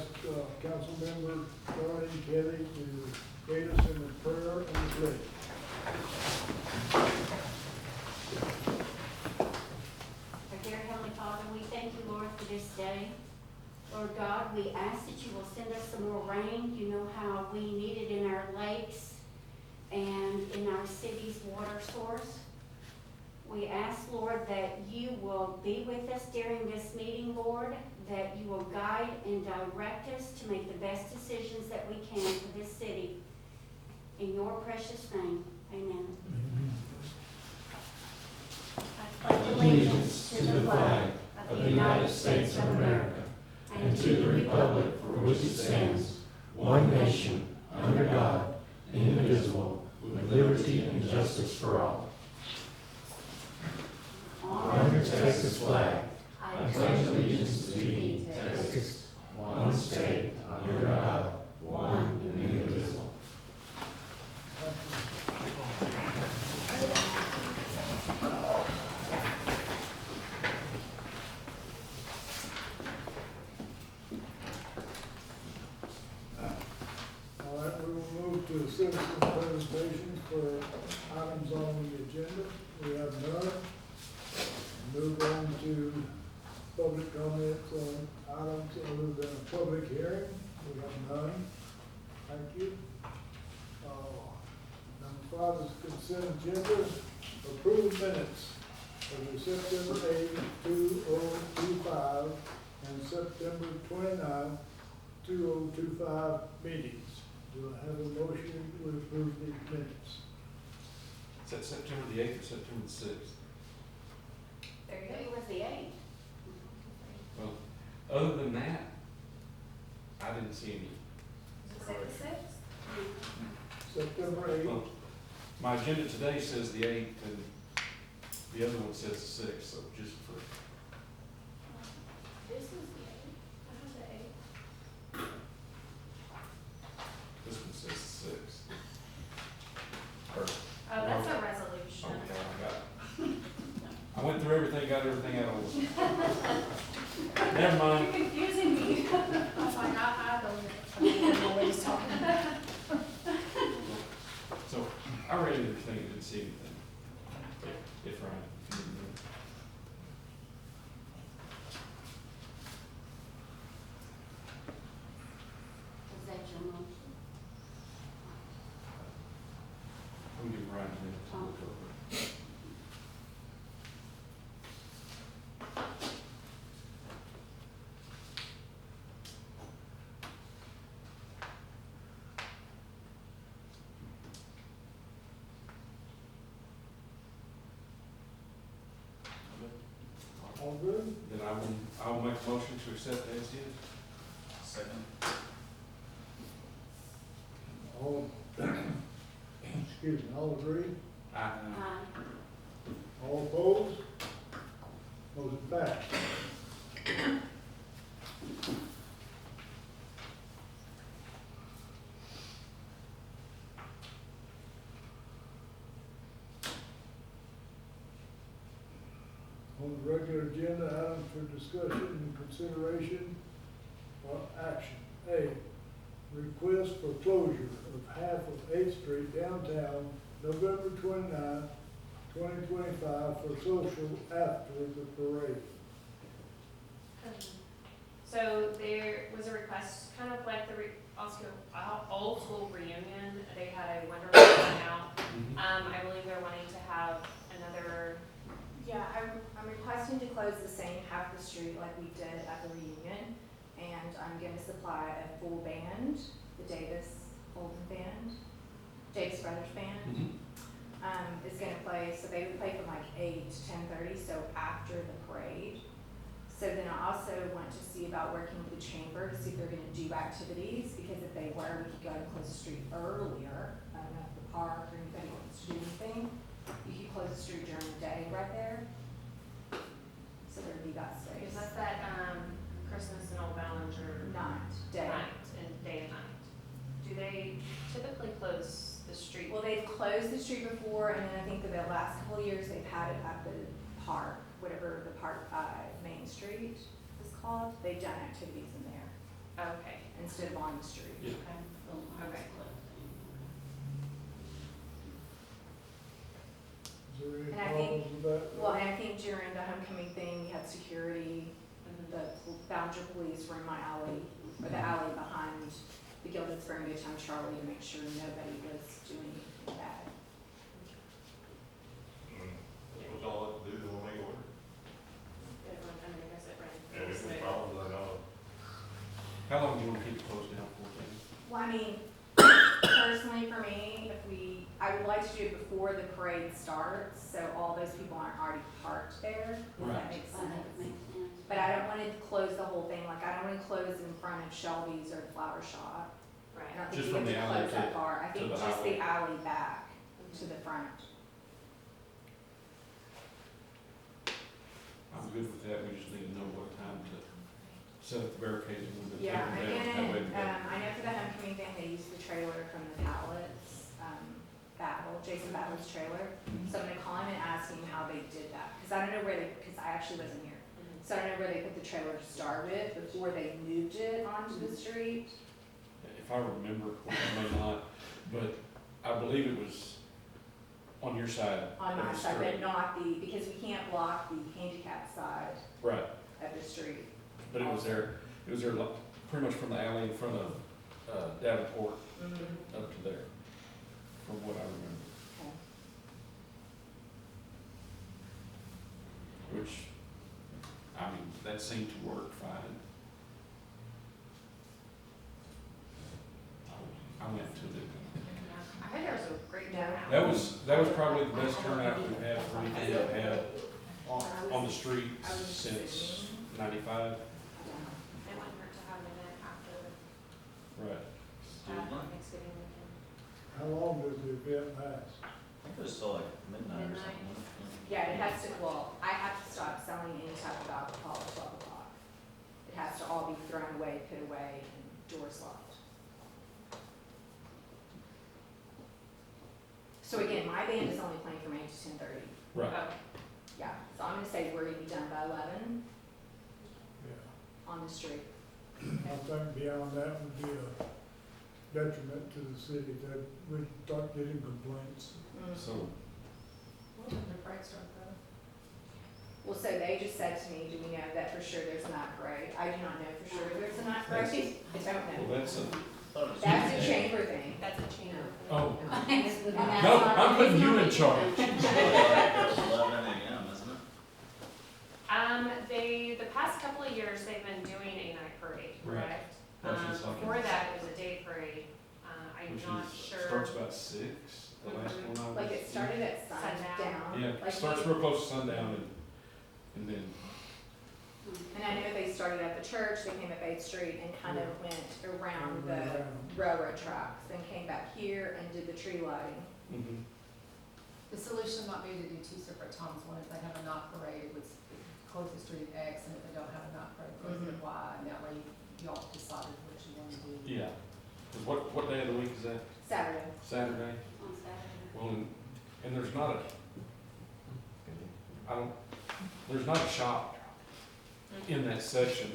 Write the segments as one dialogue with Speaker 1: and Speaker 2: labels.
Speaker 1: ask Councilmember Darlene Kelly to lead us in the prayer and the pledge.
Speaker 2: Our dear Heavenly Father, we thank you, Lord, for this day. Lord God, we ask that you will send us some more rain. You know how we need it in our lakes and in our city's water source. We ask, Lord, that you will be with us during this meeting, Lord, that you will guide and direct us to make the best decisions that we can for this city. In your precious name, amen. I pledge allegiance to the flag of the United States of America and to the republic for which it stands, one nation, under God, indivisible, with liberty and justice for all. On your Texas flag, I pledge allegiance to thee, Texas, one state, under God, one and indivisible.
Speaker 1: All right, we will move to citizen presentations for items on the agenda. We have none. Move on to public comments on items other than a public hearing. We have none. Thank you. Number 5 is consent agenda. Approved minutes of the September 8th, 2025 and September 29th, 2025 meetings. Do I have a motion to approve these minutes?
Speaker 3: Is that September the 8th or September the 6th?
Speaker 2: There you go. It was the 8th.
Speaker 3: Well, other than that, I didn't see any.
Speaker 4: Does it say the 6th?
Speaker 1: September 8th.
Speaker 3: Well, my agenda today says the 8th and the other one says the 6th, so just for,
Speaker 4: This is the 8th. I have the 8th.
Speaker 3: this one says the 6th. Or,
Speaker 4: Oh, that's a resolution.
Speaker 3: okay, I went through everything, got everything out of order. Never mind.
Speaker 4: You're confusing me. I was like, I don't know what he's talking about.
Speaker 3: So, I read everything and didn't see anything. If right.
Speaker 2: Was that your motion?
Speaker 3: I'm getting right in there to look over.
Speaker 1: All good?
Speaker 3: Then I will make a motion to accept as is. Second.
Speaker 1: All, excuse me, all agree?
Speaker 3: Aye.
Speaker 1: All opposed? Motion passed. On the regular agenda, items for discussion and consideration or action. A, request for closure of half of 8th Street downtown, November 29th, 2025 for social after the parade.
Speaker 4: So there was a request, kind of like the old school reunion. They had a wonderful turnout. I believe they're wanting to have another.
Speaker 5: Yeah, I'm requesting to close the same half of the street like we did at the reunion, and I'm going to supply a full band, the Davis Holden Band, Davis Brothers Band. Is going to play, so they would play from like 8 to 10:30, so after the parade. So then I also want to see about working with the chamber to see if they're going to do activities, because if they were, we could go and close the street earlier. I don't know if the park or anybody wants to do anything. You could close the street during the day right there. So there'd be that space.
Speaker 4: Is that Christmas and Old Ballinger
Speaker 5: Night, day.
Speaker 4: night and day and night? Do they typically close the street?
Speaker 5: Well, they've closed the street before, and then I think that the last couple of years they've had it at the park, whatever the park Main Street is called. They've done activities in there.
Speaker 4: Okay,
Speaker 5: instead of on the street.
Speaker 3: Yeah.
Speaker 4: okay.
Speaker 1: Is there any
Speaker 5: And I think-
Speaker 1: problems with that?
Speaker 5: Well, and I think during the homecoming thing, we had security,
Speaker 4: Mhm.
Speaker 5: the boundary police were in my alley, or the alley behind the Gilded Spring Good Time Charlie to make sure nobody was doing anything bad.
Speaker 6: What's all that to do, we'll make order.
Speaker 4: It went, I mean, I guess it ran.
Speaker 6: And if
Speaker 4: smooth.
Speaker 6: we problems, I know.
Speaker 3: How long do you wanna keep it closed down for, Kenny?
Speaker 5: Well, I mean, personally for me, I would like to do it before the parade starts, so all those people aren't already parked there, if that
Speaker 3: Right.
Speaker 5: makes
Speaker 2: I think
Speaker 5: sense.
Speaker 2: it makes sense.
Speaker 5: But I don't wanna close the whole thing, like, I don't wanna close in front of Shelby's or the Flower Shop. I
Speaker 4: Right.
Speaker 5: don't think
Speaker 3: Just
Speaker 5: you
Speaker 3: from
Speaker 5: have
Speaker 3: the
Speaker 5: to
Speaker 3: alley
Speaker 5: close that
Speaker 3: to-
Speaker 5: far, I think
Speaker 3: the
Speaker 5: just the alley back to
Speaker 4: Mhm.
Speaker 5: the front.
Speaker 3: I'm good with that, we just need to know what time to set up the barricades and we'll
Speaker 5: Yeah,
Speaker 3: take
Speaker 5: and
Speaker 3: them down. That way we go.
Speaker 5: I know for the homecoming thing, they used the trailer from the Pallets, Jason Battle's trailer.
Speaker 3: Mhm.
Speaker 5: So I'm gonna call him and ask him how they did that, cause I don't know where cause I actually wasn't here.
Speaker 4: Mhm.
Speaker 5: So I don't know where they put the trailer to start with before they moved it onto the street.
Speaker 3: If I remember, which I may not, but I believe it was on your side.
Speaker 5: On
Speaker 3: of
Speaker 5: my
Speaker 3: the
Speaker 5: side,
Speaker 3: street.
Speaker 5: but not because we can't block the handicap side
Speaker 3: Right,
Speaker 5: of the street.
Speaker 3: but it was there like, pretty much from the alley in front of, Davenport
Speaker 5: Mm-hmm.
Speaker 3: up to there, from what I remember. Which, I mean, that seemed to work fine. I went to the,
Speaker 4: I heard there was a great
Speaker 5: Yeah.
Speaker 4: turnout.
Speaker 3: that was probably the best turnout we've had for anything I've had on the street
Speaker 5: I was
Speaker 3: since
Speaker 5: sitting.
Speaker 3: 95.
Speaker 4: It wouldn't hurt to have an event after,
Speaker 3: Right.
Speaker 4: Thanksgiving weekend.
Speaker 1: How long does the event last?
Speaker 7: I think it was still like midnight or
Speaker 4: Midnight.
Speaker 7: something.
Speaker 5: Yeah, it has to, well, I have to stop selling any type of alcohol at 12 o'clock. It has to all be thrown away, put away, and doors locked. So again, my band is only playing from 8 to 10:30.
Speaker 3: Right.
Speaker 4: Oh,
Speaker 5: Yeah, so I'm gonna say we're gonna be done by 11
Speaker 1: Yeah.
Speaker 5: on the street.
Speaker 1: I think beyond that would be a detriment to the city, that we'd start getting complaints.
Speaker 3: So,
Speaker 5: Well, so they just said to me, do we know that for sure there's a night parade? I do not know for sure there's a night parade. I don't
Speaker 3: well,
Speaker 5: know.
Speaker 3: that's a,
Speaker 7: Thought it was
Speaker 5: That's a
Speaker 7: Tuesday.
Speaker 5: chamber thing.
Speaker 4: that's a chamber.
Speaker 3: oh,
Speaker 2: And that's
Speaker 3: no,
Speaker 2: not-
Speaker 3: I'm putting
Speaker 2: it's
Speaker 3: you
Speaker 2: not
Speaker 3: in charge.
Speaker 7: It's like 11 a.m., isn't it?
Speaker 4: The past couple of years, they've been doing a night parade,
Speaker 3: Right.
Speaker 4: correct?
Speaker 3: That's just like-
Speaker 4: Before that, it was a day parade. I'm
Speaker 3: Which
Speaker 4: not
Speaker 3: is,
Speaker 4: sure.
Speaker 3: starts about 6, the last one I was.
Speaker 5: Like it started at
Speaker 4: Sundown.
Speaker 5: sundown.
Speaker 3: Yeah,
Speaker 5: Like
Speaker 3: starts
Speaker 5: you-
Speaker 3: real close to sundown and then,
Speaker 5: And I know they started at the church, they came up 8th Street and kind of went around the
Speaker 1: Around.
Speaker 5: railroad tracks, then came back here and did the tree lighting.
Speaker 3: mhm.
Speaker 8: The solution might be to do two separate times. One, if they have a night parade, it would close the street at X, and if they don't have a night parade, close it at Y, and that way y'all decided what you want to do.
Speaker 3: Yeah. 'Cause what day of the week is that?
Speaker 5: Saturday.
Speaker 3: Saturday?
Speaker 2: On Saturday.
Speaker 3: Well, and there's not there's not a shop in that section.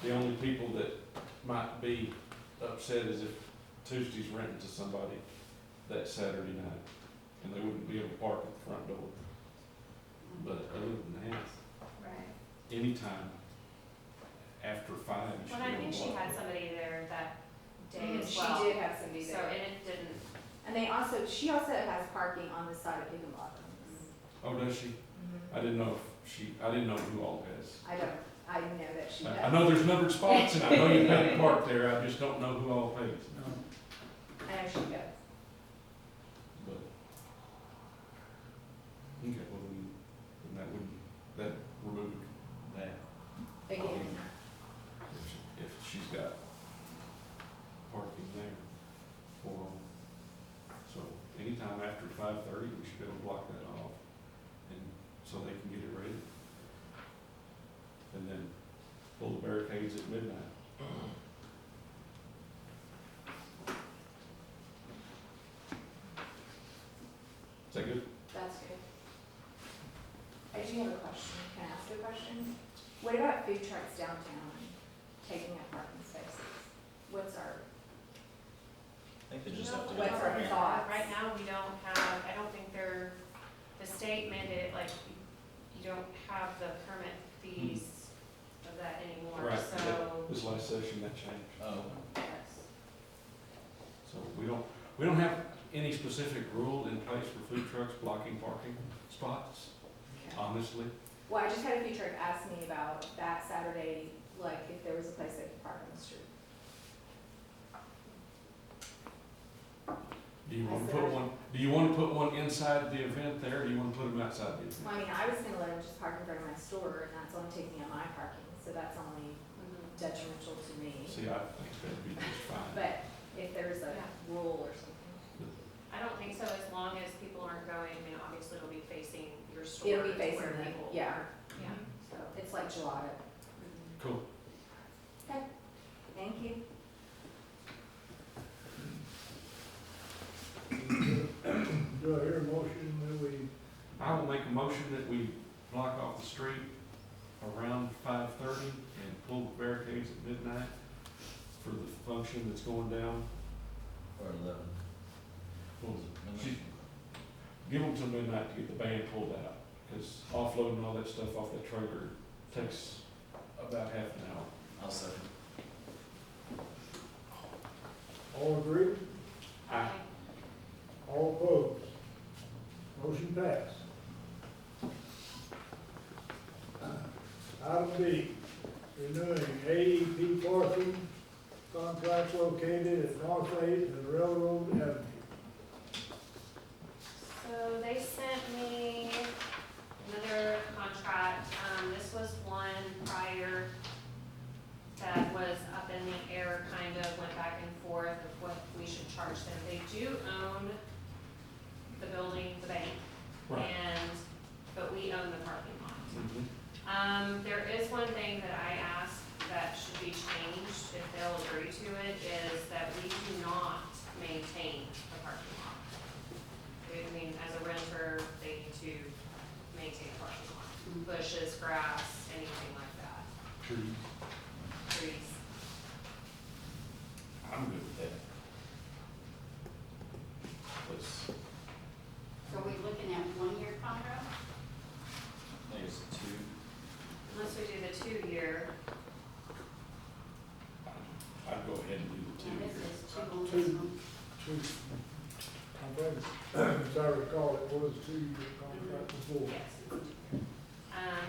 Speaker 3: The only people that might be upset is if Tuesday's renting to somebody that Saturday night, and they wouldn't be able to park at the front door. But other than that,
Speaker 4: Right.
Speaker 3: anytime after 5, you should
Speaker 4: Well,
Speaker 3: be
Speaker 4: I
Speaker 3: able
Speaker 4: think
Speaker 3: to
Speaker 4: she
Speaker 3: walk.
Speaker 4: had somebody there that day
Speaker 5: Mhm,
Speaker 4: as
Speaker 5: she
Speaker 4: well.
Speaker 5: did have somebody
Speaker 4: So,
Speaker 5: there.
Speaker 4: and it didn't,
Speaker 5: And she also has parking on the side of Higginbottom's.
Speaker 3: Oh, does she? I didn't know I didn't know who all has.
Speaker 5: I know that she does.
Speaker 3: I know there's numbered spots, and I know you have to park there, I just don't know who all pays.
Speaker 1: No.
Speaker 5: I know she does.
Speaker 3: But, okay, well, then that remove that,
Speaker 5: Again,
Speaker 3: if she's got parking there for, so anytime after 5:30, we should be able to block that off, and, so they can get it ready. And then pull the barricades at midnight. Is that good?
Speaker 5: that's good. I do have a question. Can I ask you a question? What about food trucks downtown? taking up parking spaces? What's our,
Speaker 7: I think they
Speaker 4: You
Speaker 7: just
Speaker 4: know,
Speaker 7: have to.
Speaker 5: What's our
Speaker 7: get a permit.
Speaker 5: thought?
Speaker 4: Right now, we don't have, I don't think the state mandated, like, you don't have the permit fees of that anymore,
Speaker 3: Right,
Speaker 4: so.
Speaker 3: This last session, that changed.
Speaker 7: Oh,
Speaker 4: Yes.
Speaker 3: So we don't have any specific rule in place for food trucks blocking parking spots, honestly.
Speaker 5: well, I just had a few truck ask me about that Saturday, like if there was a place they could park on the street.
Speaker 3: Do you want to put one inside the event there, or do you want to put them outside the
Speaker 5: Well,
Speaker 3: event?
Speaker 5: I mean, I was gonna let them just park in front of my store, and that's only taking up my parking, so that's only detrimental to me.
Speaker 3: See, I think that'd be just fine.
Speaker 5: But if there's a
Speaker 4: Yeah.
Speaker 5: rule or something,
Speaker 4: I don't think so, as long as people aren't going, I mean, obviously it'll be facing your store.
Speaker 5: it'll be facing
Speaker 4: where
Speaker 5: the,
Speaker 4: people
Speaker 5: yeah,
Speaker 4: are. Yeah, so.
Speaker 5: it's like gelato.
Speaker 3: Cool.
Speaker 5: Okay, thank you.
Speaker 1: Do I hear a motion that we,
Speaker 3: I will make a motion that we block off the street around 5:30 and pull the barricades at midnight for the function that's going down.
Speaker 7: or 11.
Speaker 3: Well, give them till midnight to get the band pulled out, because offloading all that stuff off that trailer takes about half an hour.
Speaker 7: I'll second.
Speaker 1: all agree?
Speaker 3: Aye.
Speaker 1: All opposed? Motion passed. Item B, renewing AEP parking contract located at North 8th and Railroad Avenue.
Speaker 4: So they sent me another contract, this was one prior that was up in the air, kind of went back and forth of what we should charge them. They do own the building, the bank, and, but we own the parking lot.
Speaker 3: Mhm.
Speaker 4: There is one thing that I asked that should be changed, if they'll agree to it, is that we do not maintain the parking lot. I mean, as a renter, they need to maintain the parking lot, bushes, grass, anything like that,
Speaker 3: True.
Speaker 4: trees.
Speaker 3: I'm good with that. Let's,
Speaker 2: So are we looking at 1-year contract?
Speaker 7: I think it's 2.
Speaker 4: Unless we do the 2-year,
Speaker 3: I'd go ahead and do the
Speaker 2: And this
Speaker 3: 2 year.
Speaker 2: is 2 on this one.
Speaker 1: Two, I think, as I recall, it was a 2-year contract before.
Speaker 4: yes.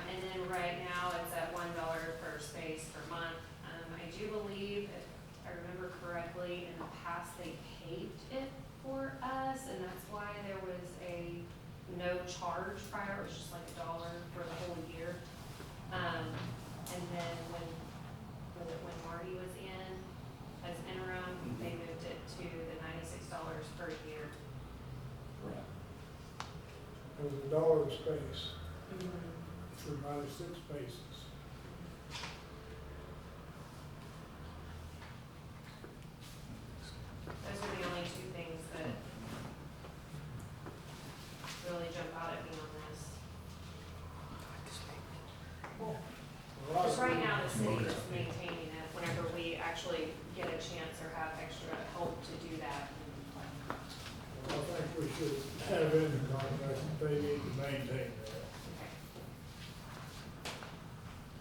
Speaker 4: And then right now, it's at $1 per space per month. I do believe, if I remember correctly, in the past, they paved it for us, and that's why there was a no charge prior, it was just like $1 for the whole year. And then when Marty was in as interim, they moved it to the $96 per year.
Speaker 3: Right.
Speaker 1: It was $1 a space for 96 spaces.
Speaker 4: Those are the only two things that really jump out at me on this. Because right now, the city is maintaining it whenever we actually get a chance or have extra help to do that.
Speaker 1: Well, I think we should have in the contract that they need to maintain that,
Speaker 4: Okay.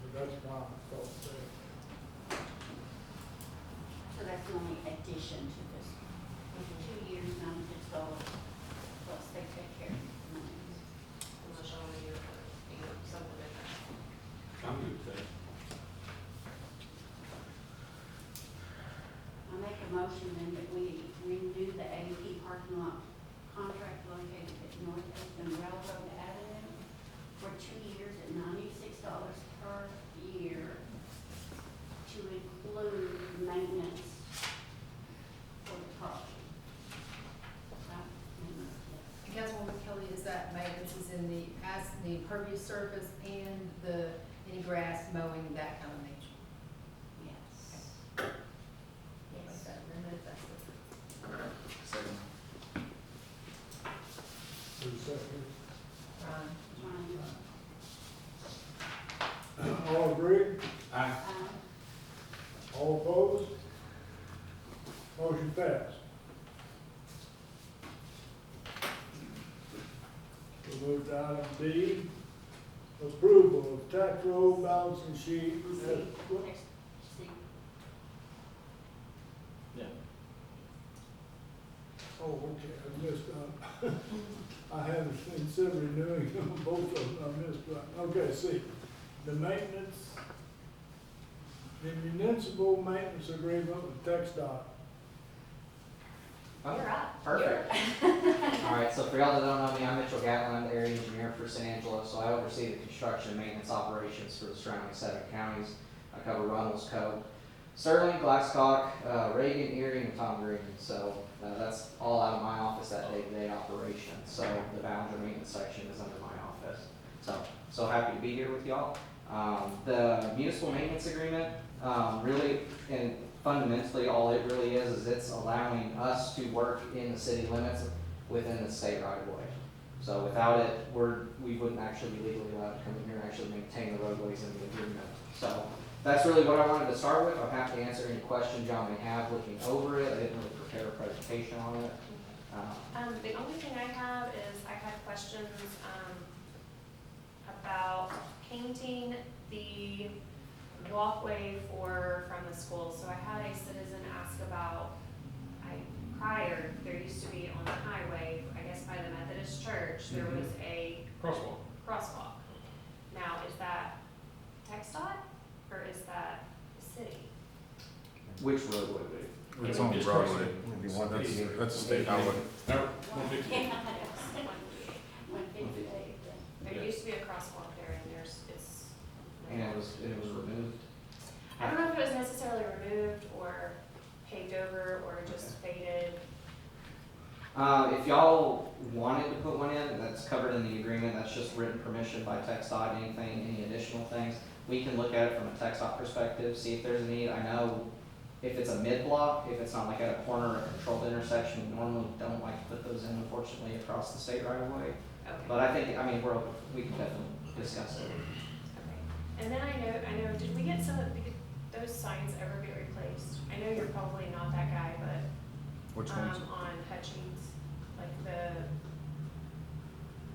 Speaker 1: but that's my thought there.
Speaker 2: So that's the only addition to this. 2 years, $96, plus they take care of the money.
Speaker 4: Unless y'all want to do it for, something different.
Speaker 3: I'm good with that.
Speaker 2: I make a motion then that we renew the AEP parking lot contract located at North 8th and Railroad Avenue for 2 years at $96 per year to include maintenance for the property. Right?
Speaker 8: And Councilwoman Kelly, is that maintenance is in the, as the impervious surface and the, any grass mowing, that kind of nature?
Speaker 2: Yes.
Speaker 8: Make that amendment, if that's the,
Speaker 7: Second.
Speaker 1: Who's second?
Speaker 8: Ryan.
Speaker 2: Ryan?
Speaker 1: All agree?
Speaker 3: Aye.
Speaker 1: opposed? Motion passed. We'll move to item D, approval of tax roll balancing sheet.
Speaker 2: Next, see.
Speaker 7: Yeah.
Speaker 1: Oh, okay, I missed, I haven't, instead of renewing them, both of them, I missed one. Okay, see, the maintenance, the municipal maintenance agreement with TxDOT.
Speaker 9: Oh,
Speaker 4: You're up.
Speaker 9: perfect. All right, so for y'all that don't know me, I'm Mitchell Gatlin, I'm the area engineer for San Angelo, so I oversee the construction and maintenance operations for the surrounding 7 counties. I cover Runnels, Cove, Sterling, Glasscock, Reagan, Erie, and Tom Green, so that's all out of my office, that day-to-day operation. So the Ballinger maintenance section is under my office. So happy to be here with y'all. The municipal maintenance agreement, really, and fundamentally, all it really is it's allowing us to work in the city limits within the state right of way. So without it, we wouldn't actually be legally allowed to come in here and actually maintain the roadways in the agreement. So that's really what I wanted to start with. I'm happy to answer any questions y'all may have looking over it. I didn't really prepare a presentation on it.
Speaker 4: The only thing I have is I had questions, about painting the walkway from the school. So I had a citizen ask about, prior, there used to be on the highway, I guess by the Methodist Church, there was a
Speaker 3: Crosswalk.
Speaker 4: crosswalk. Now, is that TxDOT or is that the city?
Speaker 9: Which road would it be?
Speaker 10: It's on
Speaker 3: It's
Speaker 10: Broadway.
Speaker 3: crossing.
Speaker 10: That's a state highway.
Speaker 3: No, 150.
Speaker 2: Yeah,
Speaker 4: Yes,
Speaker 2: 150.
Speaker 4: There used to be a crosswalk there and it's.
Speaker 9: And it was removed.
Speaker 4: I don't know if it was necessarily removed or paved over or just faded.
Speaker 9: If y'all wanted to put one in, that's covered in the agreement, that's just written permission by TxDOT, any additional things. We can look at it from a TxDOT perspective, see if there's a need. I know if it's a mid-block, if it's not like at a corner or a controlled intersection, we normally don't like to put those in, unfortunately, across the state right away.
Speaker 4: Okay.
Speaker 9: But I think, we can definitely discuss it.
Speaker 4: Okay. And then I know, did we get those signs ever get replaced? I know you're probably not that guy, but,
Speaker 10: Which ones?
Speaker 4: on Hutchings, like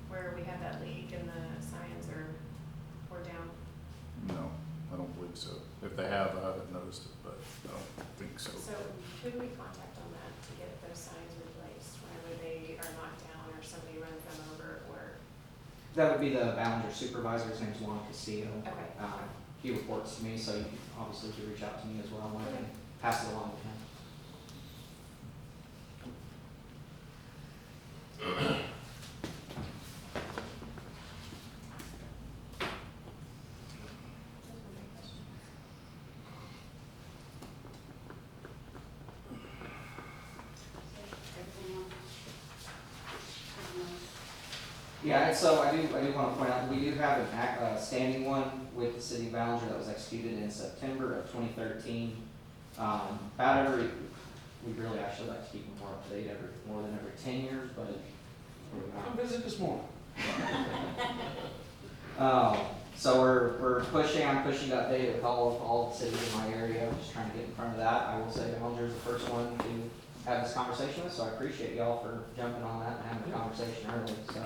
Speaker 4: where we had that leak and the signs were down.
Speaker 10: No, I don't believe so. If they have, I haven't noticed it, but I don't think so.
Speaker 4: So who do we contact on that to get those signs replaced whenever they are knocked down or somebody runs them over or?
Speaker 9: That would be the Ballinger supervisor, his name's Juan Castillo.
Speaker 4: Okay.
Speaker 9: He reports to me, so you obviously could reach out to me as well, and I can pass it along to him.
Speaker 4: Those were my questions.
Speaker 2: Everything else?
Speaker 9: Yeah, and so I do want to point out, we do have a standing one with the city of Ballinger that was executed in September of 2013. We'd really actually like to keep them more up to date more than every 10 years, but we're not.
Speaker 3: Come visit this morning.
Speaker 9: So I'm pushing to update it with all the cities in my area, just trying to get in front of that. I will say Ballinger's the first one to have this conversation with, so I appreciate y'all for jumping on that and having the conversation early, so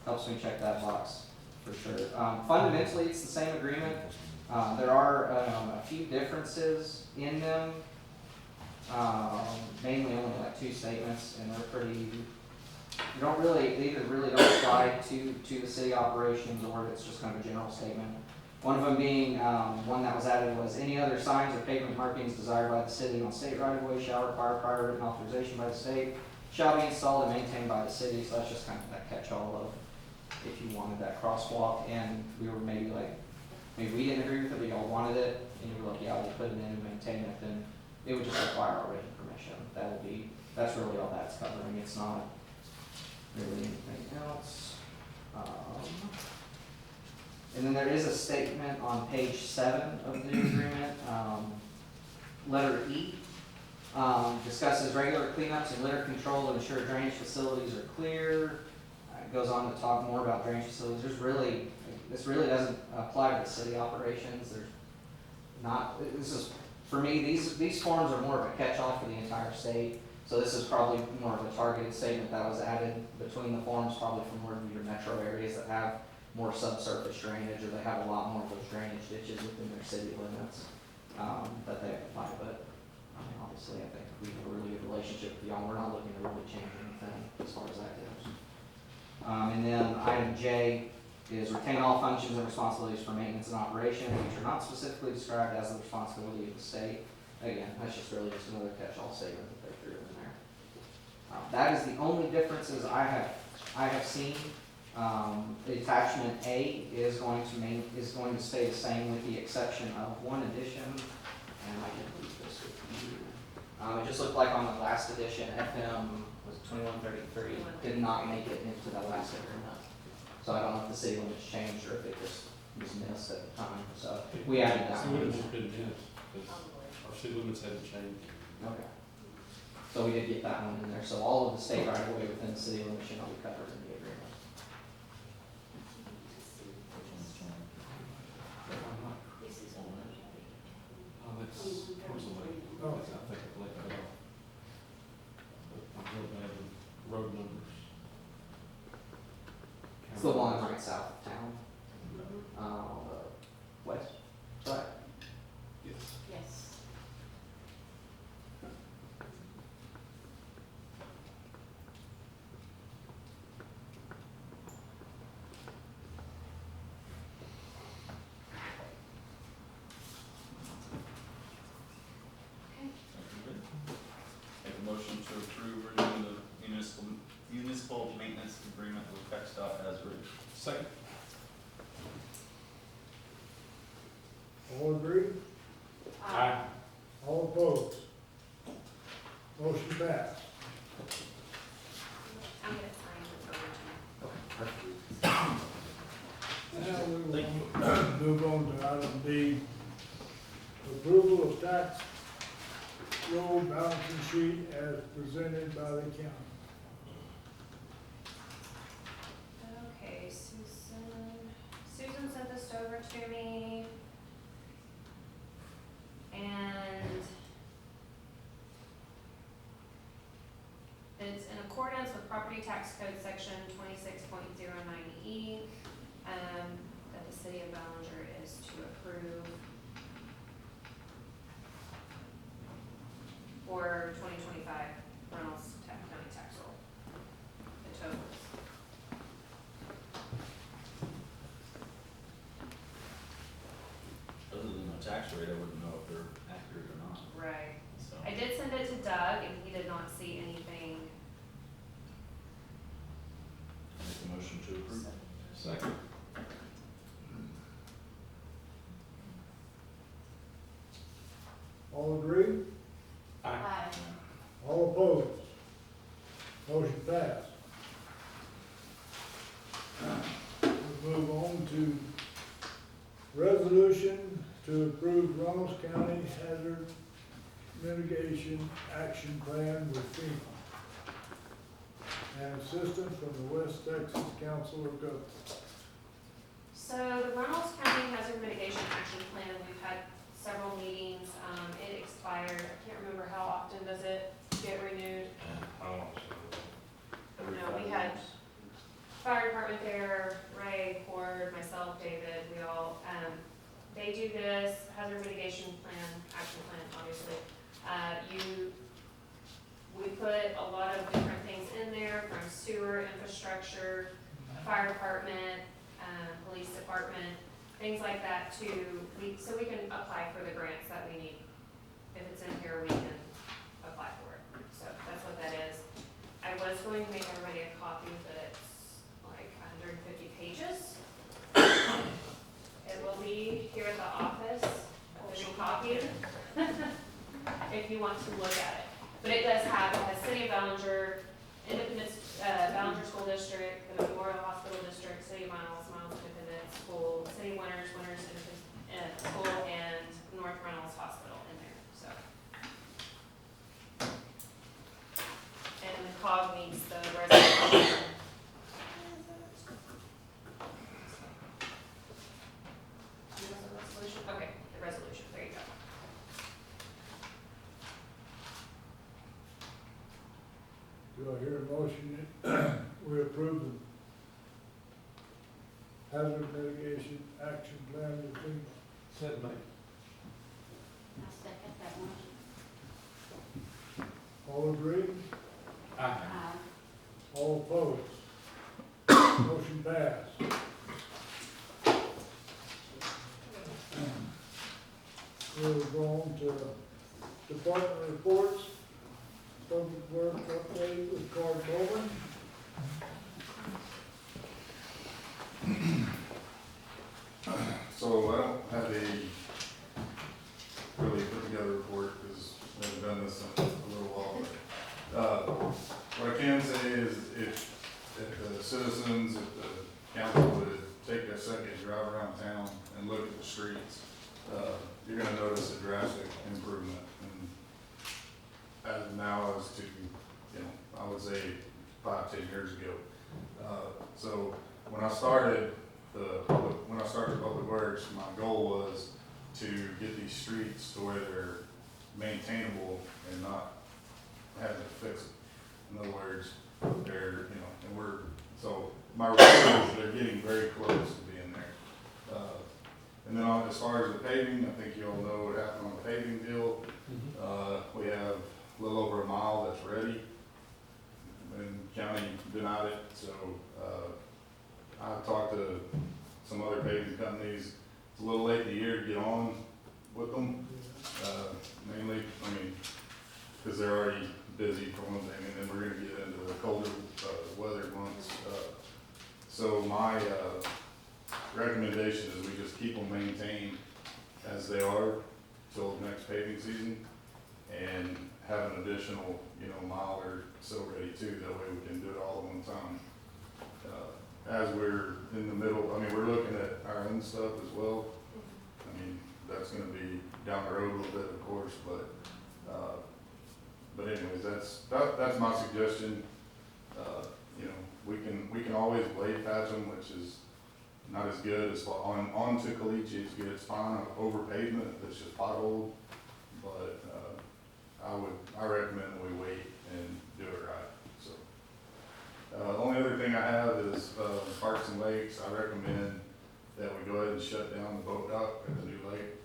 Speaker 9: helps me check that box for sure. Fundamentally, it's the same agreement. There are a few differences in them, mainly only like 2 statements, and they're pretty, they either really don't apply to the city operations, or it's just kind of a general statement. One of them being, one that was added was, any other signs or pavement markings desired by the city on state right of way shall require prior written authorization by the state, shall be installed and maintained by the city. So that's just kind of that catch-all of if you wanted that crosswalk, and we were maybe we didn't agree with it, but y'all wanted it, and you were like, yeah, we'll put it in and maintain it, then it would just require our written permission. That's really all that's covering. It's not really anything else. And then there is a statement on page 7 of the new agreement, letter E, discusses regular cleanups and litter control to ensure drainage facilities are clear. It goes on to talk more about drainage facilities. This really doesn't apply to the city operations. This is For me, these forms are more of a catch-all for the entire state. So this is probably more of a targeted statement that was added between the forms, probably for more of your metro areas that have more subsurface drainage, or they have a lot more of those drainage ditches within their city limits, that they apply. But, I mean, obviously, I think we have a really good relationship with y'all. We're not looking to really change anything as far as that goes. And then item J is retain all functions and responsibilities for maintenance and operation, which are not specifically described as the responsibility of the state. Again, that's just really just another catch-all statement that they threw in there. That is the only differences I have seen. Attachment A is going to stay the same with the exception of one addition, and I can leave this with you. It just looked like on the last edition, FM was 2133 did not make it into the last agreement. So I don't know if the city limits changed or if it just was missed at the time. So we added that
Speaker 3: So
Speaker 9: one.
Speaker 3: it would have been missed, because our city limits hadn't changed.
Speaker 9: Okay. So we did get that one in there. So all of the state right of way within the city limits should not be covered in the agreement.
Speaker 2: This is
Speaker 3: Oh, that's, where's the lake?
Speaker 1: Oh.
Speaker 3: I think it's lake cut off. But I'm real bad with road numbers.
Speaker 9: It's the one right south of town, west, right?
Speaker 3: Yes.
Speaker 2: Yes.
Speaker 7: Make a motion to approve renewing the municipal maintenance agreement with TxDOT as written.
Speaker 3: Second.
Speaker 1: All agree?
Speaker 3: Aye.
Speaker 1: All opposed? Motion passed.
Speaker 4: I'm gonna sign it over to you.
Speaker 1: Now we will move on to item D. Approval of tax roll balancing sheet as presented by the county.
Speaker 4: Okay, Susan sent this over to me. And it's in accordance with property tax code section 26.09E, that the city of Ballinger is to approve for 2025 Reynolds County tax roll. The totals.
Speaker 7: Other than the tax rate, I wouldn't know if they're accurate or not,
Speaker 4: Right.
Speaker 7: so.
Speaker 4: I did send it to Doug, and he did not see anything.
Speaker 7: Make a motion to approve.
Speaker 3: Second.
Speaker 1: All agree?
Speaker 3: Aye.
Speaker 1: All opposed? Motion passed. We'll move on to resolution to approve Reynolds County Hazard Mitigation Action Plan with FEMA and assistance from the West Texas Council of Governments.
Speaker 4: So the Reynolds County Hazard Mitigation Action Plan, we've had several meetings. It expired, I can't remember how often does it get renewed? No, we had fire department there, Ray, Cord, myself, David, we all, they do this hazard mitigation plan, action plan, obviously. We put a lot of different things in there, from sewer infrastructure, fire department, police department, things like that so we can apply for the grants that we need. If it's in here, we can apply for it. So that's what that is. I was going to make everybody a copy, but it's like 150 pages. It will be here at the office, there's a copy, if you want to look at it. But it does have, it has City of Ballinger, Independence, Ballinger School District, the Memorial Hospital District, City of Miles, Miles Independence School, City Winners, Winners Independence School, and North Reynolds Hospital in there, so. And the COG meets the resolution. Okay, the resolution, there you go.
Speaker 1: Do I hear a motion that we approve the hazard mitigation action plan with FEMA?
Speaker 3: Said me.
Speaker 2: I second that motion.
Speaker 1: All agree?
Speaker 3: Aye.
Speaker 1: All opposed? Motion passed. We'll go on to department reports. Public Works update with Card Bowman.
Speaker 10: So I don't have a really put together report because I haven't done this in a little while. But, what I can say is if the citizens, if the council would take a second, drive around town and look at the streets, you're gonna notice a drastic improvement. And as of now as to, I would say 5-10 years ago. So when I started Public Works, my goal was to get these streets to where they're maintainable and not having to fix it. In other words, they're, so my report is they're getting very close to being there. And then as far as the paving, I think you all know what happened on the paving deal. We have a little over a mile that's ready, and county denied it, so, I've talked to some other paving companies. It's a little late in the year to get on with them, mainly, because they're already busy for one thing, and then we're gonna get into the colder, weather months. So my, recommendation is we just keep them maintained as they are till the next paving season, and have an additional, mile or so ready too, that way we can do it all at one time. As we're in the middle, we're looking at our own stuff as well. That's gonna be down the road a little bit, of course, but anyways, that's my suggestion. We can always blade patch them, which is not as good as onto Caliche, it's good, it's fine, over pavement, it's just potholed, but, I recommend that we wait and do it right, so. The only other thing I have is, Parks and Lakes, I recommend that we go ahead and shut down the boat dock at the new lake.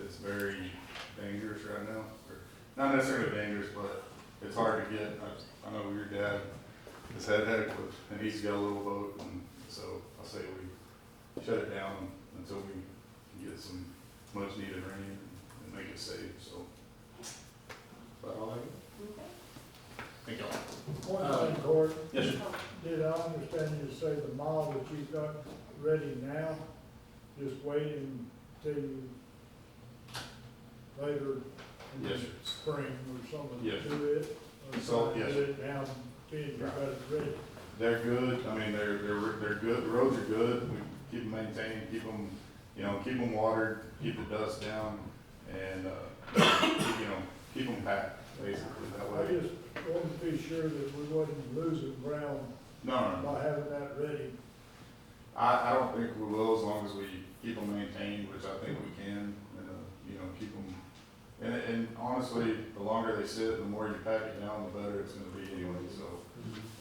Speaker 10: It's very dangerous right now, or not necessarily dangerous, but it's hard to get. I know your dad is head with, and he's got a little boat, and so I say we shut it down until we can get some much needed rain and make it safe, so. But all I got. Thank y'all.
Speaker 1: One thing, Court,
Speaker 10: Yes, sir.
Speaker 1: did I understand you to say the mile that you've got ready now, just waiting till later in the
Speaker 10: Yes, sir.
Speaker 1: spring or something
Speaker 10: Yes.
Speaker 1: to do it? Or
Speaker 10: So,
Speaker 1: try to
Speaker 10: yes.
Speaker 1: Get it down, till you got it ready?
Speaker 10: They're good, they're good, the roads are good, we keep them maintained, keep them watered, keep the dust down, and, keep them packed, basically, that
Speaker 1: I
Speaker 10: way.
Speaker 1: just wanted to be sure that we wasn't losing ground
Speaker 10: No,
Speaker 1: by having that ready.
Speaker 10: I don't think we will, as long as we keep them maintained, which I think we can, keep them. And honestly, the longer they sit, the more you pack it down, the better it's gonna be anyway, so.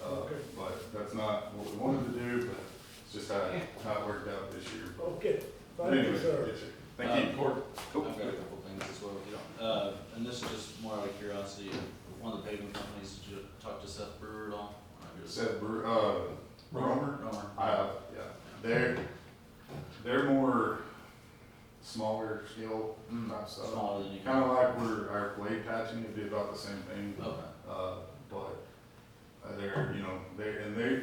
Speaker 1: Okay.
Speaker 10: But that's not what we wanted to do, but it's just how it worked out this year.
Speaker 1: Okay,
Speaker 10: But
Speaker 1: thank you,
Speaker 10: anyway,
Speaker 1: sir.
Speaker 10: yes, sir. Thank you.
Speaker 3: Court.
Speaker 10: Cool.
Speaker 7: I've got a couple things as well, if you don't. And this is just more out of curiosity, one of the paving companies, did you talk to Seth Brewer at all?
Speaker 10: Seth Brewer, Romer?
Speaker 7: Romer.
Speaker 10: I have, yeah. They're more smaller scale type stuff.
Speaker 7: Smaller than you can.
Speaker 10: Kind of like our blade patching, it'd be about the same thing.
Speaker 7: Okay.
Speaker 10: But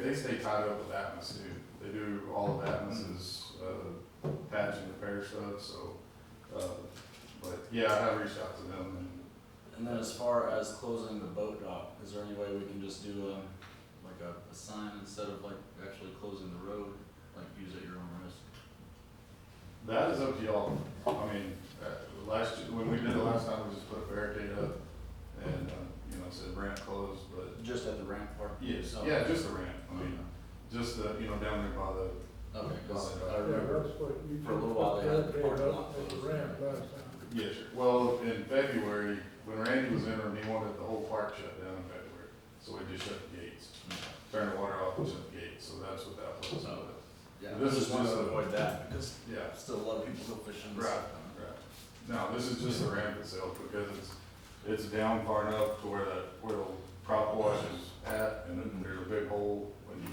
Speaker 10: they stay tied up with Atmos too. They do all of Atmos's patch and repair stuff. So, but yeah, I have reached out to them.
Speaker 7: And then as far as closing the boat dock, is there any way we can just do like a sign instead of like actually closing the road, like use at your own risk?
Speaker 10: That is up to y'all. When we did it last time, we just put a barricade up and said ramp closed. But
Speaker 7: Just at the ramp part?
Speaker 10: yes,
Speaker 7: Oh.
Speaker 10: yeah, just the ramp. Just down there by the.
Speaker 7: Okay, cause I
Speaker 1: Yeah,
Speaker 7: remember
Speaker 1: that's what you
Speaker 7: for a little while they had the
Speaker 1: barricade
Speaker 7: parking
Speaker 1: up
Speaker 7: lot
Speaker 1: at the
Speaker 7: closed.
Speaker 1: ramp last time.
Speaker 10: Yes, sir. Well, in February, when Randy was entering, he wanted the whole park shut down in February. So we just shut the gates, turned the water off and shut the gates, so that's what that was.
Speaker 7: Yeah,
Speaker 10: This
Speaker 7: this
Speaker 10: is
Speaker 7: is one to
Speaker 10: just a-
Speaker 7: avoid that, because
Speaker 10: Yeah,
Speaker 7: still a lot of people go fishing.
Speaker 10: right, right. No, this is just a ramp itself because it's down far enough to where the prop wash is at, and then there's a big hole when you,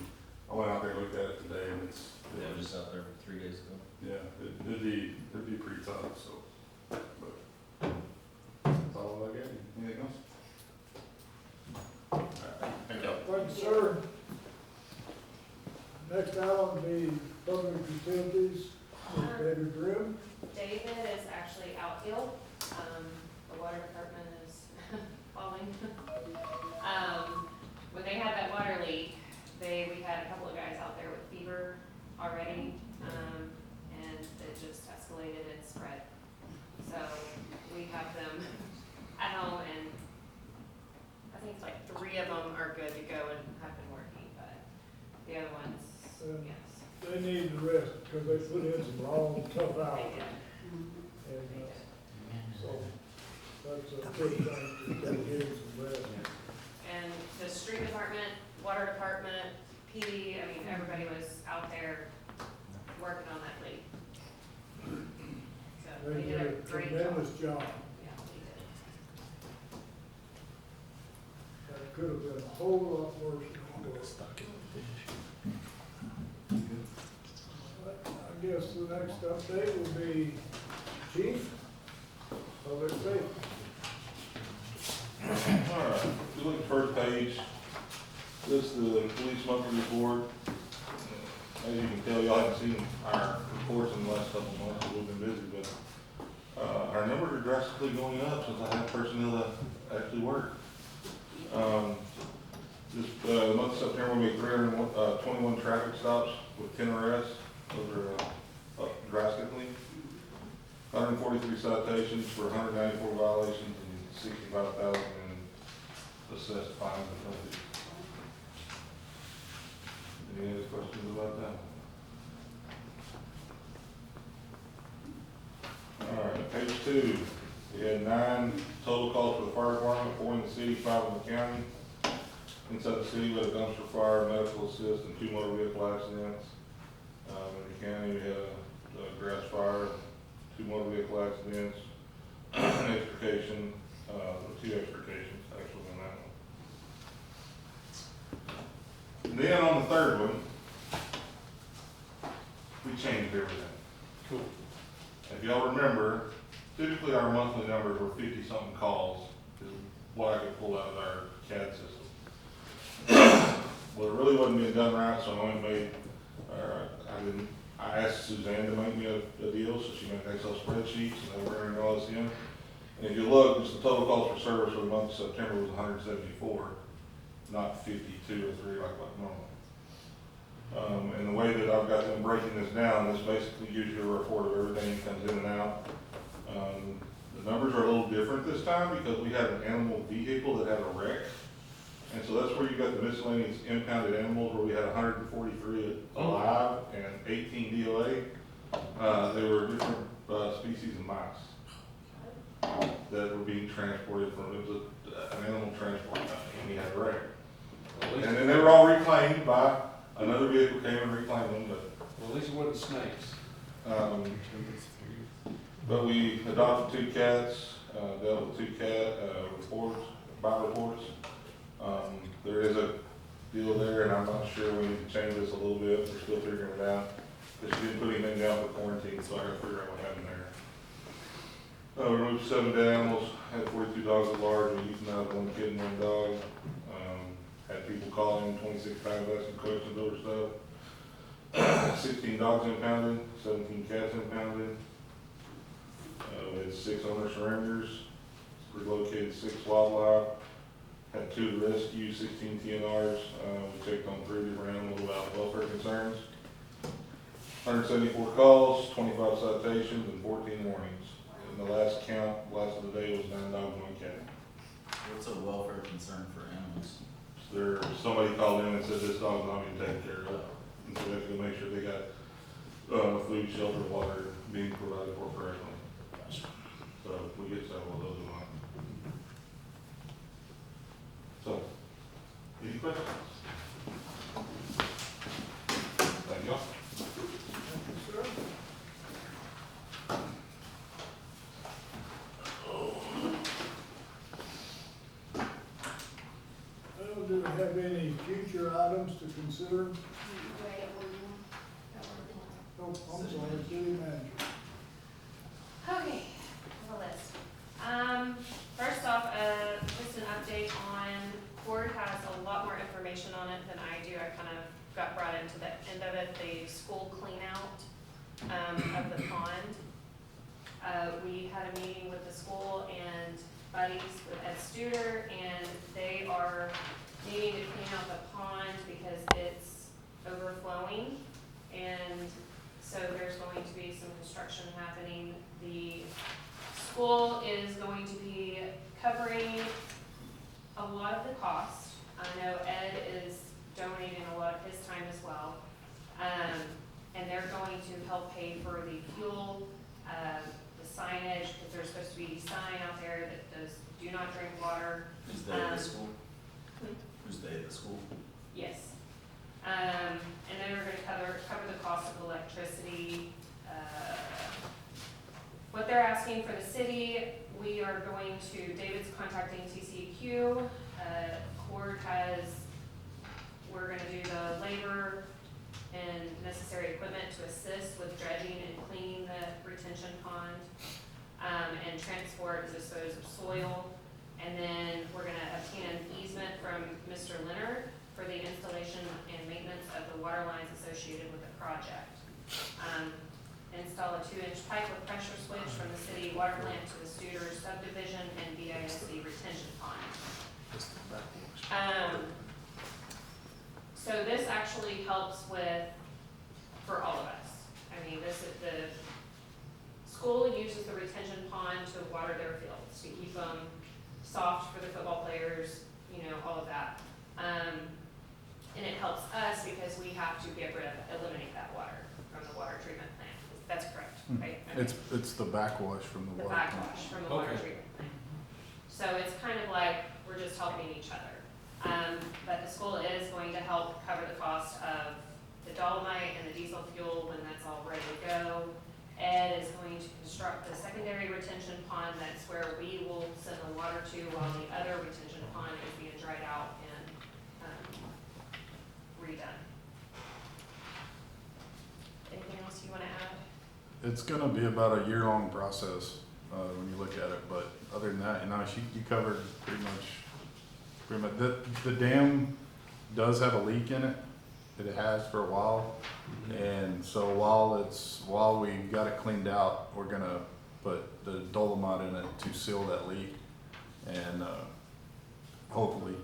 Speaker 10: I went out there and looked at it today, and it's,
Speaker 7: Yeah, I was just out there 3 days ago.
Speaker 10: yeah, it'd be pretty tough, so, but that's all I got. Anything else? All right, thank you.
Speaker 1: Thank you, sir. Next item will be public utilities, with David Grimm.
Speaker 4: David is actually out ill. The water department is falling. When they had that water leak, we had a couple of guys out there with fever already, and it just escalated and spread. So we have them at home, and I think like 3 of them are good to go and have been working, but the other ones, yes.
Speaker 1: They need the rest because they put in some long, tough
Speaker 4: They
Speaker 1: hours.
Speaker 4: did.
Speaker 1: And,
Speaker 4: They did.
Speaker 1: so that's a good thing, that they give them some rest.
Speaker 4: And the street department, water department, PD, I mean, everybody was out there working on that leak. So
Speaker 1: They
Speaker 4: they
Speaker 1: did
Speaker 4: did
Speaker 1: a
Speaker 4: a great job.
Speaker 1: tremendous job.
Speaker 4: Yeah, they did.
Speaker 1: That could have been a whole lot worse than it was. I guess the next update will be Chief, Public Safety.
Speaker 6: All right, if you look at the first page, this is the police monthly report. As you can tell, y'all haven't seen our reports in the last couple of months, we've been busy, but, our numbers are drastically going up since I have personnel that actually work. This, the month of September, we made 321 traffic stops with 10 arrests. Those are up drastically. 143 citations for 194 violations and 65,000 in assessed fines and penalties. Any other questions about that? All right, page 2. We had 9 total calls for the fire department, 4 in the city, 5 in the county. Inside the city, we had a dumpster fire, medical assist, and 2 motor vehicle accidents. In the county, we had a grass fire, 2 motor vehicle accidents, an extrication, 2 extrications actually on that one. And then on the third one, we changed everything.
Speaker 3: Cool.
Speaker 6: If y'all remember, typically our monthly numbers were 50-something calls, is what I could pull out of our CAD system. Well, it really wasn't being done right, so I only made, I asked Suzanne to make me a deal, so she made Excel spreadsheets, and they were entering all this in. And if you look, just the total calls for service for the month of September was 174, not 52 or 3 like normal. And the way that I've got them breaking this down, this basically gives you a report of everything that comes in and out. The numbers are a little different this time because we had an animal vehicle that had a wreck. And so that's where you got the miscellaneous impounded animals, where we had 143 alive and 18 DOA. They were different species of mice that were being transported from, it was an animal transport company, and he had a wreck. And then they were all reclaimed by, another vehicle came and reclaimed them, but
Speaker 3: Well, at least it wasn't snakes.
Speaker 6: but we adopted 2 cats, dealt with 2 cat reports, bite reports. There is a deal there, and I'm not sure, we need to change this a little bit, we're still figuring it out. But she didn't put anything down for quarantine, so I gotta figure out what happened there. Removed 7 dead animals, had 42 dogs at large, we euthanized 1 kid and 1 dog. Had people calling 26 times asking questions over stuff. 16 dogs impounded, 17 cats impounded. We had 6 owner surrenders, relocated 6 wildlife, had 2 to rescue, 16 TNRs. We checked on 3 different animals without welfare concerns. 174 calls, 25 citations, and 14 warnings. And the last count, last of the day, was 9 dogs and 1 cat.
Speaker 7: What's a welfare concern for animals?
Speaker 6: Somebody called in and said this dog's not being taken care of. And so we have to go make sure they got food, shelter, water being provided for correctly. So
Speaker 1: items to consider? Oh, I'm sorry, city manager.
Speaker 4: Okay, I have a list. First off, just an update on, Ford has a lot more information on it than I do. I kind of got brought into the end of it, the school clean out, of the pond. We had a meeting with the school and buddies with Ed Studer, and they are needing to clean out the pond because it's overflowing. And so there's going to be some construction happening. The school is going to be covering a lot of the cost. I know Ed is donating a lot of his time as well. And they're going to help pay for the fuel, the signage, because there's supposed to be a sign out there that does, do not drink water.
Speaker 7: Who's they at the school? Who's they at the school?
Speaker 4: Yes. And then we're gonna cover the cost of electricity. What they're asking for the city, we are going to, David's contacting TCEQ. Cord we're gonna do the labor and necessary equipment to assist with dredging and cleaning the retention pond, and transport and dispose of soil. And then we're gonna obtain an easement from Mr. Leonard for the installation and maintenance of the water lines associated with the project. Install a 2-inch pipe with pressure switch from the city water plant to the Studer subdivision and BISD retention pond. So this actually helps for all of us. I mean, this is, the school uses the retention pond to water their fields, to keep them soft for the football players, all of that. And it helps us because we have to eliminate that water from the water treatment plant. That's correct, right? Okay.
Speaker 10: It's the backwash from the
Speaker 4: The
Speaker 10: water plant.
Speaker 4: backwash from the water
Speaker 3: Okay.
Speaker 4: treatment plant. So it's kind of like we're just helping each other. But the school is going to help cover the cost of the dolomite and the diesel fuel when that's all ready to go. Ed is going to construct the secondary retention pond. That's where we will send the water to while the other retention pond is being dried out and redone. Anything else you want to add?
Speaker 10: It's gonna be about a year-long process, when you look at it, but other than that, you covered pretty much, the dam does have a leak in it. It has for a while, and so while we got it cleaned out, we're gonna put the dolomite in it to seal that leak, and, hopefully.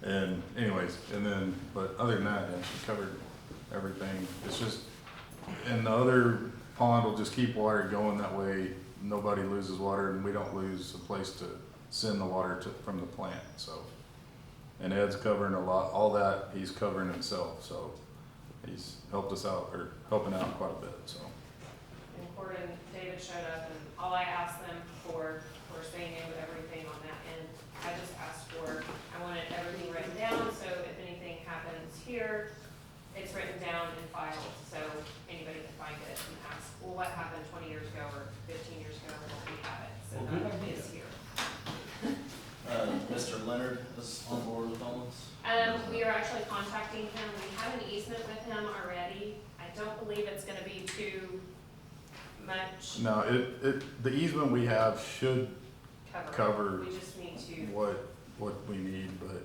Speaker 10: And anyways, but other than that, yeah, she covered everything. It's just, and the other pond will just keep water going, that way nobody loses water and we don't lose a place to send the water from the plant, so. And Ed's covering a lot, all that he's covering himself, so he's helped us out, or helping out quite a bit, so.
Speaker 4: And Cord and David showed up, and all I asked them for, of course, they knew everything on that end. I just asked I wanted everything written down, so if anything happens here, it's written down and filed, so anybody can find it and ask, well, what happened 20 years ago or 15 years ago, and we have it, so
Speaker 3: Well, good
Speaker 4: that is here.
Speaker 7: Mr. Leonard is on board with all this?
Speaker 4: We are actually contacting him, we have an easement with him already. I don't believe it's gonna be too much
Speaker 10: No, the easement we have should cover
Speaker 4: We just need to,
Speaker 10: what we need, but,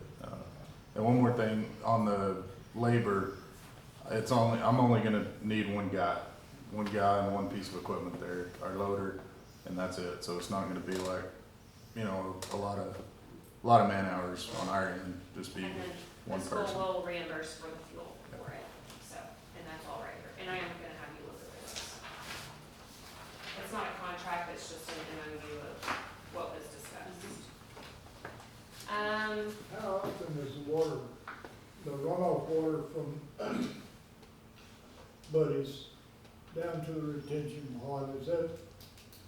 Speaker 10: and one more thing, on the labor, I'm only gonna need one guy and one piece of equipment there, our loader, and that's it, so it's not gonna be like, a lot of man hours on our end, just be
Speaker 4: and then
Speaker 10: one
Speaker 4: the school
Speaker 10: person.
Speaker 4: will reimburse for the fuel for it, so, and that's all right here, and I am gonna have you look at this. It's not a contract, it's just an MOU of what was discussed.
Speaker 1: How often is the runoff water from Buddy's down to the retention pond,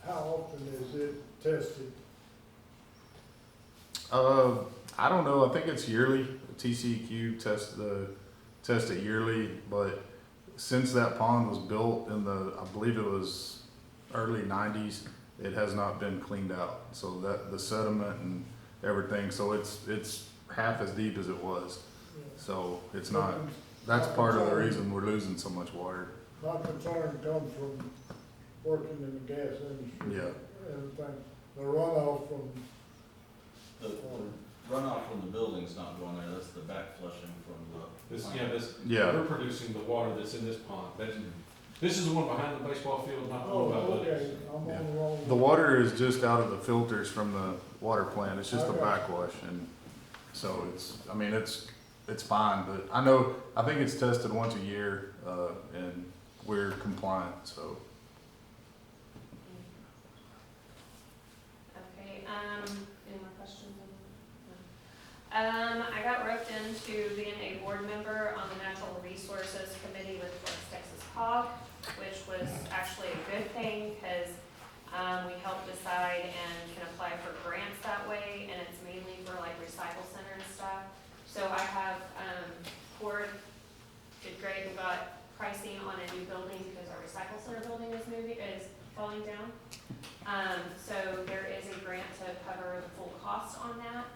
Speaker 1: how often is it tested?
Speaker 10: I don't know, I think it's yearly, TCEQ test it yearly, but since that pond was built in I believe it was early 90s, it has not been cleaned out, so that the sediment and everything, so it's half as deep as it was. So it's not, that's part of the reason we're losing so much water.
Speaker 1: My concern comes from working in the gas industry.
Speaker 10: Yeah.
Speaker 1: Everything, the runoff from,
Speaker 7: The runoff from the building's not going there, that's the back flushing from the.
Speaker 3: This,
Speaker 7: plant.
Speaker 3: yeah,
Speaker 10: Yeah.
Speaker 3: we're producing the water that's in this pond. This is the one behind the baseball field, not the
Speaker 1: oh,
Speaker 3: one by
Speaker 1: okay,
Speaker 3: Buddy's.
Speaker 1: I'm on
Speaker 10: Yeah.
Speaker 1: the wrong.
Speaker 10: The water is just out of the filters from the water plant, it's just a
Speaker 1: Okay.
Speaker 10: backwash, and so it's, I mean, it's fine, but I think it's tested once a year, and we're compliant, so.
Speaker 4: Okay, any more questions? No. I got roped into being a board member on the Natural Resources Committee with West Texas COG, which was actually a good thing, because, we help decide and can apply for grants that way, and it's mainly for like recycle center and stuff. So I have, board did great, we got pricing on a new building because our recycle center building is falling down. So there is a grant to cover the full cost on that.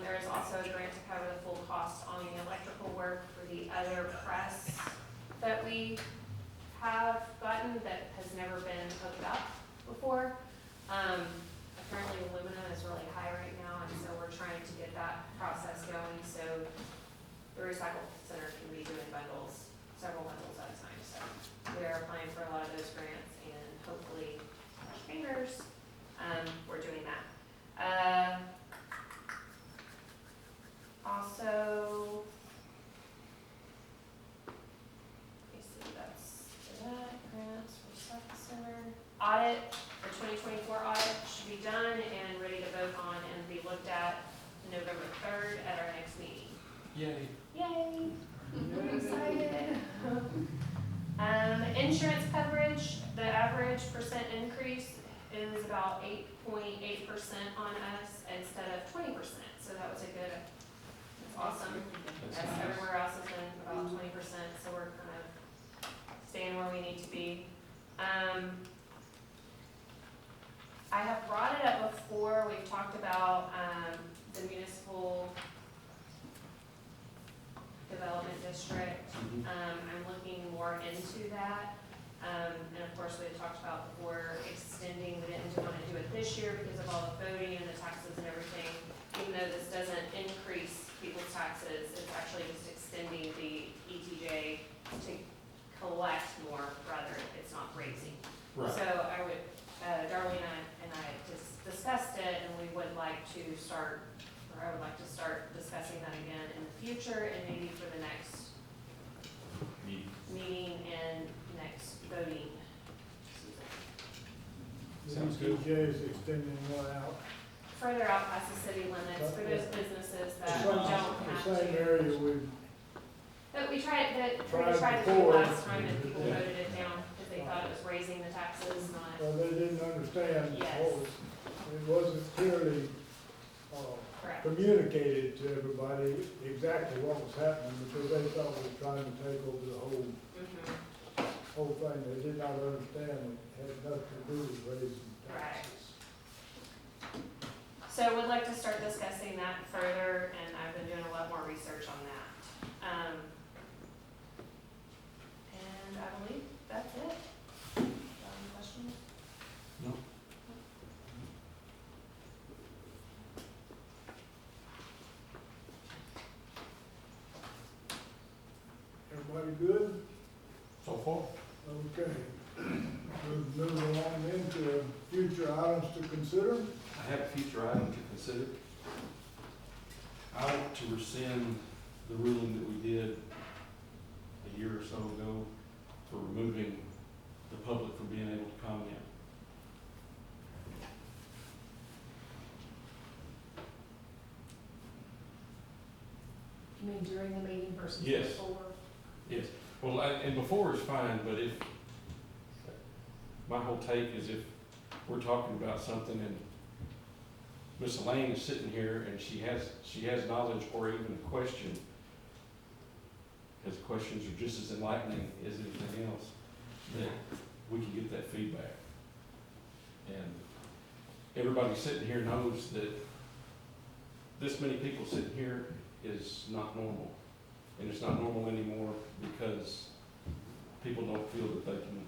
Speaker 4: There is also a grant to cover the full cost on the electrical work for the other press that we have gotten that has never been hooked up before. Apparently aluminum is really high right now, and so we're trying to get that process going, so the recycle center can be doing bundles, several bundles at a time, so we are applying for a lot of those grants, and hopefully, cross fingers, we're doing that. Also, let me see, that's that, grants, recycle center, audit, the 2024 audit should be done and ready to vote on and be looked at November 3rd at our next meeting.
Speaker 3: Yay.
Speaker 4: Yay! I'm excited. Insurance coverage, the average percent increase is about 8.8% on us instead of 20%, so that was a good, that's awesome.
Speaker 3: That's
Speaker 4: As
Speaker 3: nice.
Speaker 4: everywhere else has been about 20%, so we're kind of staying where we need to be. I have brought it up before, we've talked about, the municipal development district. I'm looking more into that. And of course, we had talked about before extending, we didn't want to do it this year because of all the voting and the taxes and everything. Even though this doesn't increase people's taxes, it's actually just extending the ETJ to collect more, rather it's not raising.
Speaker 3: Right.
Speaker 4: So I would, Darlene and I just discussed it, and we would like to start, or I would like to start discussing that again in the future, and maybe for the next meeting and next voting season.
Speaker 3: Sounds good.
Speaker 1: ETJ is extending one out.
Speaker 4: Further out past the city limits for those businesses that
Speaker 1: The
Speaker 4: don't have
Speaker 1: same
Speaker 4: to.
Speaker 1: area we,
Speaker 4: But we tried to do
Speaker 1: before.
Speaker 4: last time, and people
Speaker 3: Yeah.
Speaker 4: voted it down because they thought it was raising the taxes, not.
Speaker 1: they didn't understand
Speaker 4: Yes.
Speaker 1: what was, it wasn't clearly,
Speaker 4: Correct.
Speaker 1: communicated to everybody exactly what was happening, because they thought we were trying to take over the
Speaker 4: Mhm.
Speaker 1: whole thing. They did not understand it had nothing to do with raising
Speaker 4: Right.
Speaker 1: taxes.
Speaker 4: So would like to start discussing that further, and I've been doing a lot more research on that. And I believe that's it. Any questions?
Speaker 3: No.
Speaker 1: Everybody good?
Speaker 3: So far.
Speaker 1: Okay. We'll move along into future items to consider.
Speaker 3: I have a future item to consider. I want to rescind the ruling that we did a year or so ago for removing the public from being able to comment.
Speaker 8: You mean during the meeting versus
Speaker 3: Yes.
Speaker 8: before?
Speaker 3: Yes, well, and before is fine, but if, my whole take is if we're talking about something and Ms. Elaine is sitting here and she has knowledge or even a question, because questions are just as enlightening as anything else, that we can get that feedback. And everybody sitting here knows that this many people sitting here is not normal. And it's not normal anymore because people don't feel that they can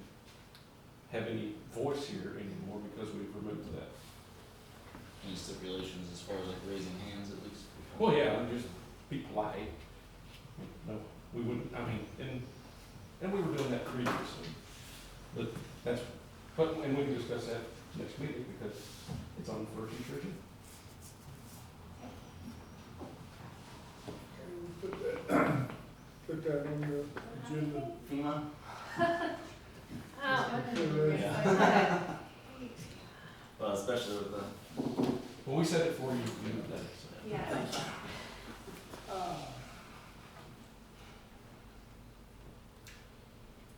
Speaker 3: have any voice here anymore because we've removed that.
Speaker 7: Any stipulations as far as like raising hands at least?
Speaker 3: Well, yeah, and just be polite. No, we wouldn't, I mean, and we were doing that previously. But that's, and we can discuss that next meeting because it's on for future agenda.
Speaker 1: Put that on the agenda.
Speaker 7: FEMA? Well, especially with the,
Speaker 3: Well, we said it for you, you know that, so.
Speaker 4: Yeah.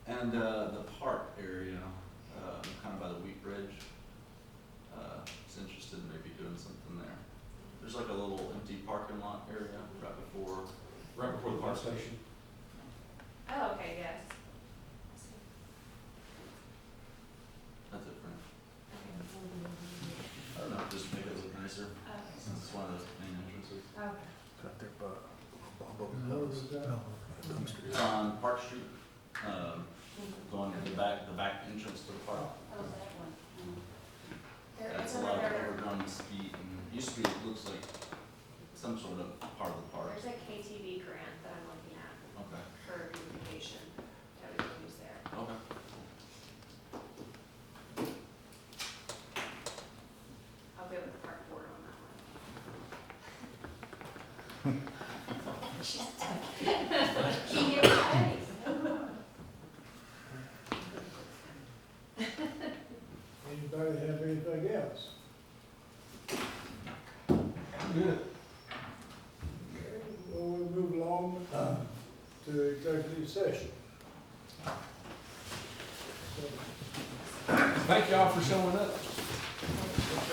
Speaker 7: and, the park area, kind of by the Wheat Bridge, is interested in maybe doing something there. There's like a little empty parking lot area right before,
Speaker 3: Right before the park station.
Speaker 4: Oh, okay, yes.
Speaker 7: that's it for now. I don't know, just make it look nicer, since it's one of those main entrances.
Speaker 4: Okay.
Speaker 1: Where was that?
Speaker 7: It's on Park Street, going to the back entrance to the park.
Speaker 2: Oh, that one.
Speaker 4: There
Speaker 7: That's
Speaker 4: is
Speaker 7: a lot of
Speaker 4: another,
Speaker 7: overgrown mesquite, and used to be, it looks like some sort of part of the park.
Speaker 4: there's a KTV grant that I'm looking at
Speaker 7: Okay,
Speaker 4: for beautification that we can use there.
Speaker 7: okay.
Speaker 4: I'll get with the park board on that one.
Speaker 2: She gets paid.
Speaker 1: Anybody have anything else?
Speaker 3: Good.
Speaker 1: Okay, well, we'll move along to executive session.
Speaker 3: Thank y'all for showing up.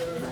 Speaker 1: Okay.